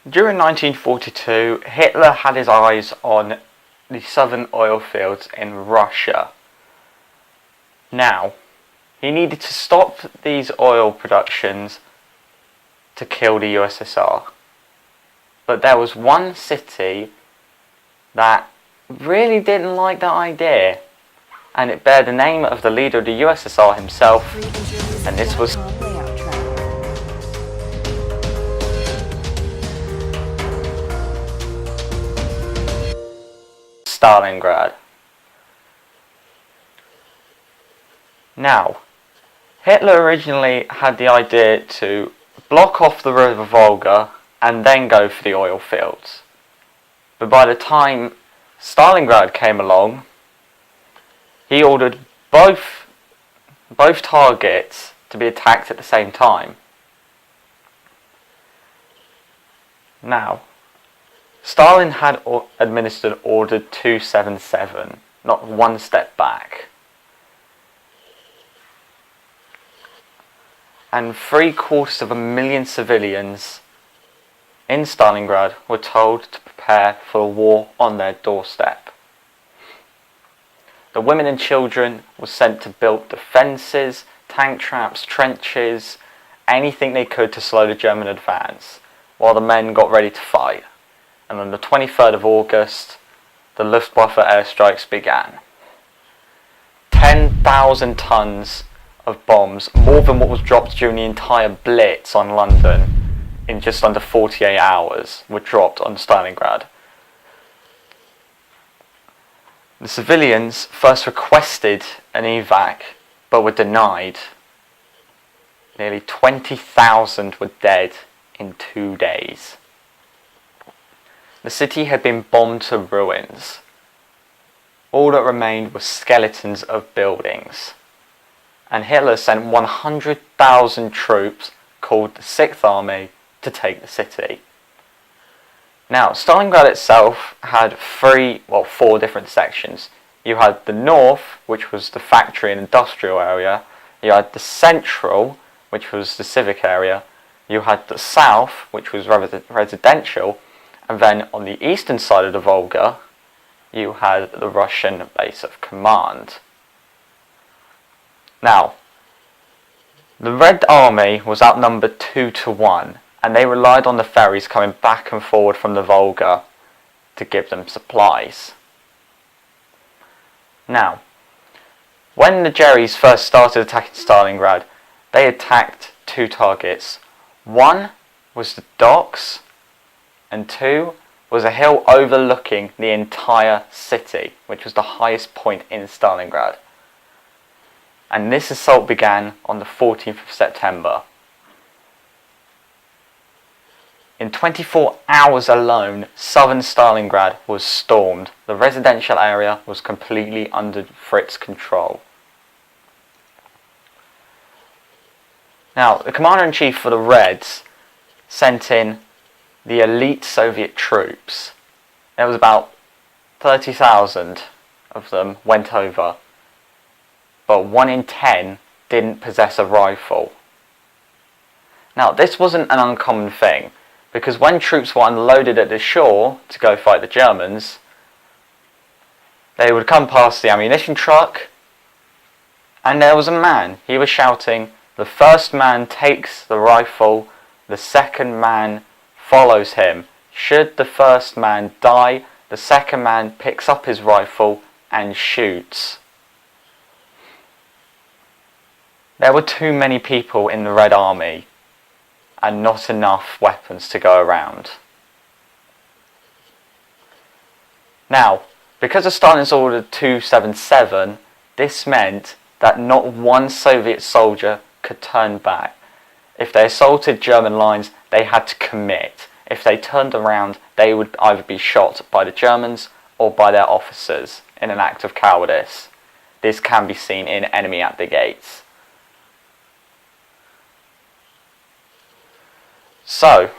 During 1942, Hitler had his eyes on the southern oil fields in Russia. Now, he needed to stop these oil productions to kill the USSR. But there was one city that really didn't like that idea, and it bared the name of the leader of the USSR himself, and this was Stalingrad. Now, Hitler originally had the idea to block off the river Volga and then go for the oil fields. But by the time Stalingrad came along, he ordered both targets to be attacked at the same time. Now, Stalin had administered Order 277, not one step back. And 750,000 civilians in Stalingrad were told to prepare for a war on their doorstep. The women and children were sent to build defences, tank traps, trenches, anything they could to slow the German advance, while the men got ready to fight. And on the 23rd of August, the Luftwaffe airstrikes began. 10,000 tons of bombs, more than what was dropped during the entire Blitz on London in just under 48 hours, were dropped on Stalingrad. The civilians first requested an evac, but were denied. Nearly 20,000 were dead in 2 days. The city had been bombed to ruins. All that remained were skeletons of buildings. And Hitler sent 100,000 troops, called the 6th Army, to take the city. Now, Stalingrad itself had four different sections. You had the north, which was the factory and industrial area. You had the central, which was the civic area. You had the south, which was residential. And then on the eastern side of the Volga, you had the Russian base of command. Now, the Red Army was outnumbered 2-1, and they relied on the ferries coming back and forward from the Volga to give them supplies. Now, when the Jerrys first started attacking Stalingrad, they attacked two targets. One was the docks, and two was a hill overlooking the entire city, which was the highest point in Stalingrad. And this assault began on the 14th of September. In 24 hours alone, southern Stalingrad was stormed. The residential area was completely under Fritz control. Now, the commander-in-chief for the Reds sent in the elite Soviet troops. There was about 30,000 of them went over, but 1 in 10 didn't possess a rifle. Now, this wasn't an uncommon thing, because when troops were unloaded at the shore to go fight the Germans, they would come past the ammunition truck, and there was a man. He was shouting, "The first man takes the rifle, the second man follows him. Should the first man die, the second man picks up his rifle and shoots." There were too many people in the Red Army and not enough weapons to go around. Now, because of Stalin's Order 277, this meant that not one Soviet soldier could turn back. If they assaulted German lines, they had to commit. If they turned around, they would either be shot by the Germans or by their officers in an act of cowardice. This can be seen in Enemy at the Gates. So,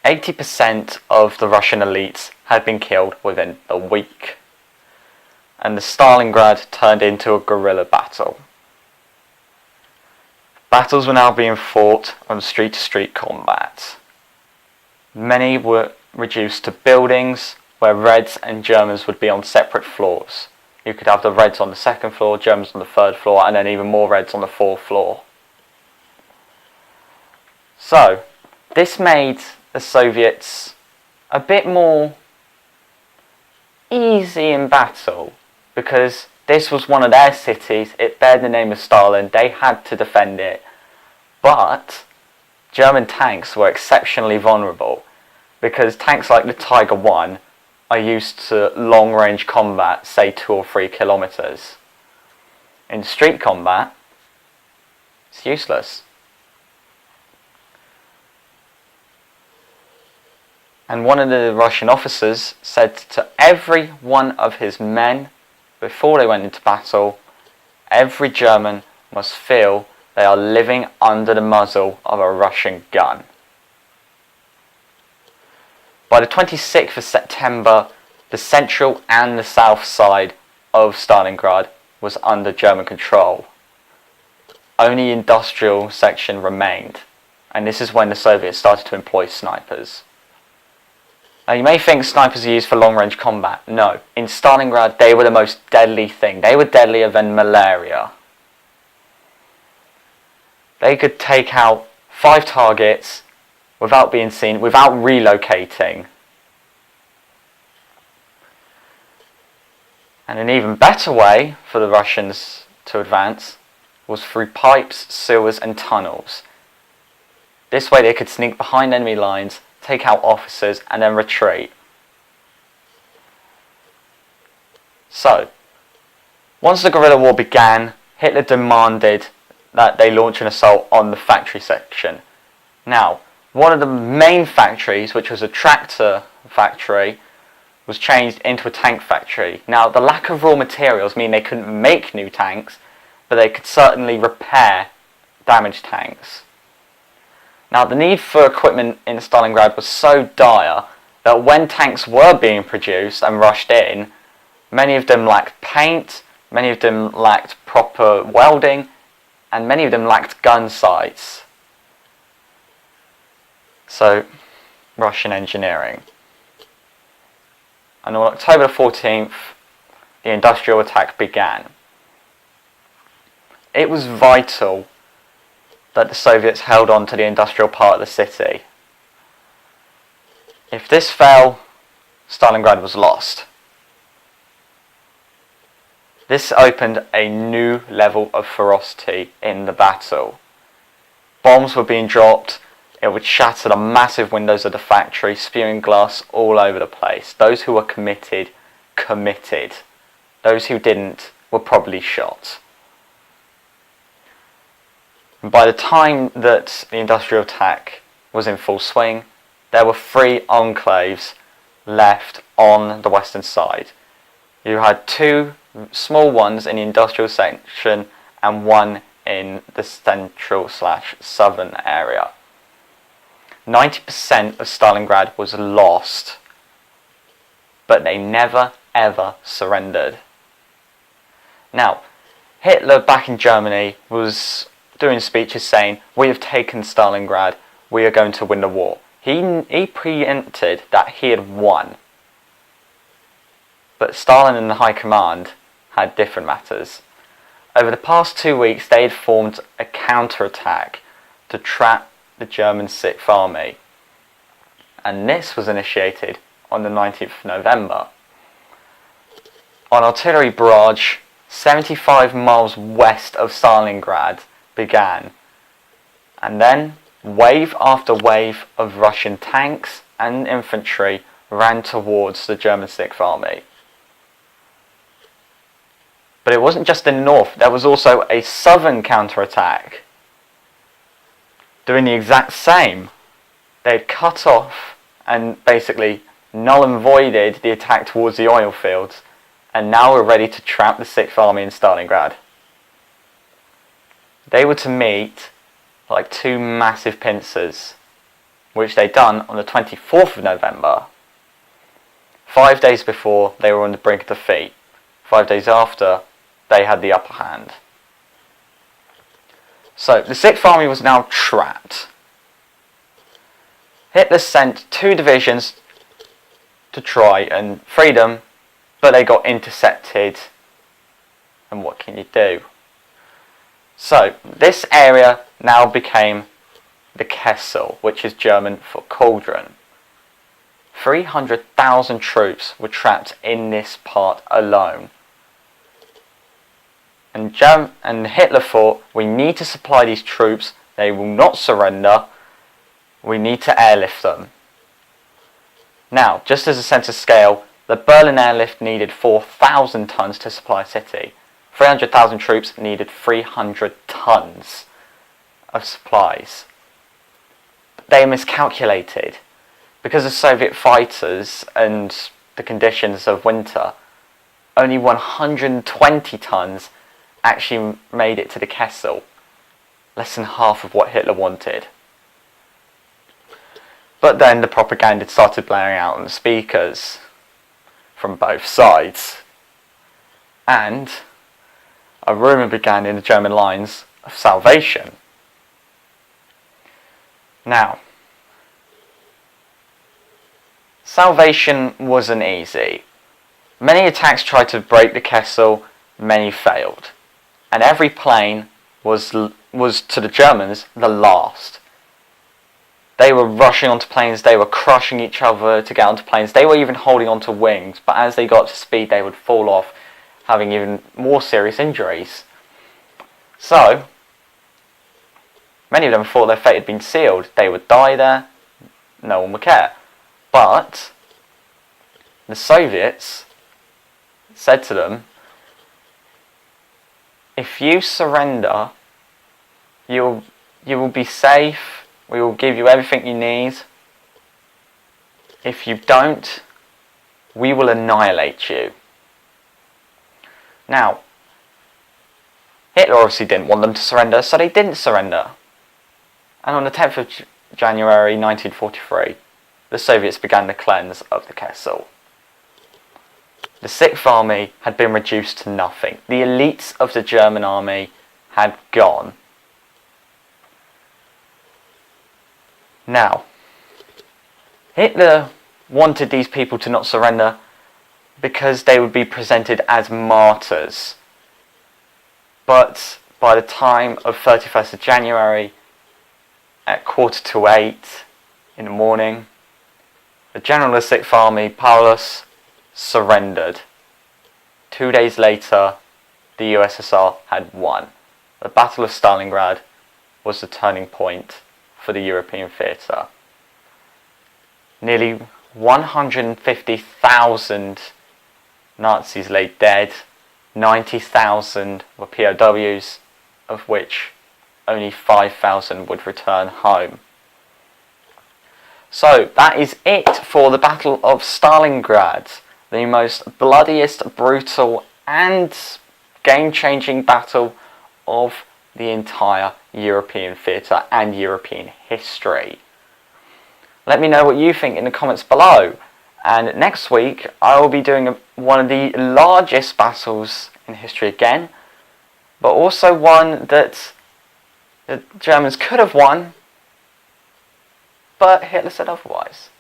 80% of the Russian elites had been killed within a week, and the Stalingrad turned into a guerrilla battle. Battles were now being fought on street-to-street combat. Many were reduced to buildings where Reds and Germans would be on separate floors. You could have the Reds on the second floor, Germans on the third floor, and then even more Reds on the fourth floor. So, this made the Soviets a bit more easy in battle, because this was one of their cities, it bared the name of Stalin, they had to defend it. But German tanks were exceptionally vulnerable, because tanks like the Tiger I are used to long-range combat, say 2 or 3 kilometers. In street combat, it's useless. And one of the Russian officers said to every one of his men before they went into battle, every German must feel they are living under the muzzle of a Russian gun. By the 26th of September, the central and the south side of Stalingrad was under German control. Only the industrial section remained, and this is when the Soviets started to employ snipers. Now you may think snipers are used for long-range combat. No, in Stalingrad they were the most deadly thing. They were deadlier than malaria. They could take out 5 targets without being seen, without relocating. And an even better way for the Russians to advance was through pipes, sewers and tunnels. This way they could sneak behind enemy lines, take out officers and then retreat. So, once the guerrilla war began, Hitler demanded that they launch an assault on the factory section. Now, one of the main factories, which was a tractor factory, was changed into a tank factory. Now, the lack of raw materials mean they couldn't make new tanks, but they could certainly repair damaged tanks. Now, the need for equipment in Stalingrad was so dire that when tanks were being produced and rushed in, many of them lacked paint, many of them lacked proper welding, and many of them lacked gun sights. So, Russian engineering. And on October 14th, the industrial attack began. It was vital that the Soviets held on to the industrial part of the city. If this fell, Stalingrad was lost. This opened a new level of ferocity in the battle. Bombs were being dropped. It would shatter the massive windows of the factory, spewing glass all over the place. Those who were committed, committed. Those who didn't were probably shot. And by the time that the industrial attack was in full swing, there were 3 enclaves left on the western side. You had 2 small ones in the industrial section and 1 in the central/southern area. 90% of Stalingrad was lost, but they never ever surrendered. Now, Hitler back in Germany was doing speeches saying, "We have taken Stalingrad, we are going to win the war." He preempted that he had won. But Stalin and the High Command had different matters. Over the past 2 weeks, they had formed a counterattack to trap the German Sixth Army. And this was initiated on the 19th of November. An artillery barrage 75 miles west of Stalingrad began. And then wave after wave of Russian tanks and infantry ran towards the German Sixth Army. But it wasn't just in the north, there was also a southern counterattack doing the exact same. They'd cut off and basically null and voided the attack towards the oil fields, and now were ready to trap the Sixth Army in Stalingrad. They were to meet like 2 massive pincers, which they'd done on the 24th of November. 5 days before, they were on the brink of defeat. 5 days after, they had the upper hand. So, the Sixth Army was now trapped. Hitler sent 2 divisions to try and free them, but they got intercepted. And what can you do? So this area now became the Kessel, which is German for cauldron. 300,000 troops were trapped in this part alone. And Hitler thought, we need to supply these troops, they will not surrender, we need to airlift them. Now, just as a sense of scale, the Berlin airlift needed 4,000 tons to supply a city. 300,000 troops needed 300 tons of supplies. They miscalculated. Because of Soviet fighters and the conditions of winter, only 120 tons actually made it to the Kessel. Less than half of what Hitler wanted. But then the propaganda started blaring out on the speakers from both sides. And a rumour began in the German lines of salvation. Now, salvation wasn't easy. Many attacks tried to break the Kessel, many failed. And every plane was to the Germans the last. They were rushing onto planes, they were crushing each other to get onto planes, they were even holding onto wings, but as they got to speed they would fall off, having even more serious injuries. So, many of them thought their fate had been sealed. They would die there, no one would care. But the Soviets said to them, if you surrender, you will be safe, we will give you everything you need. If you don't, we will annihilate you. Now, Hitler obviously didn't want them to surrender, so they didn't surrender. And on the 10th of January 1943, the Soviets began the cleanse of the Kessel. The 6th Army had been reduced to nothing. The elites of the German army had gone. Now, Hitler wanted these people to not surrender because they would be presented as martyrs. But by the time of 31st of January, at 7:45 in the morning, the general of the 6th Army, Paulus, surrendered. 2 days later, the USSR had won. The Battle of Stalingrad was the turning point for the European theatre. Nearly 150,000 Nazis lay dead, 90,000 were POWs, of which only 5,000 would return home. So that is it for the Battle of Stalingrad, the most bloodiest, brutal and game-changing battle of the entire European theatre and European history. Let me know what you think in the comments below. And next week I will be doing one of the largest battles in history again, but also one that the Germans could have won, but Hitler said otherwise.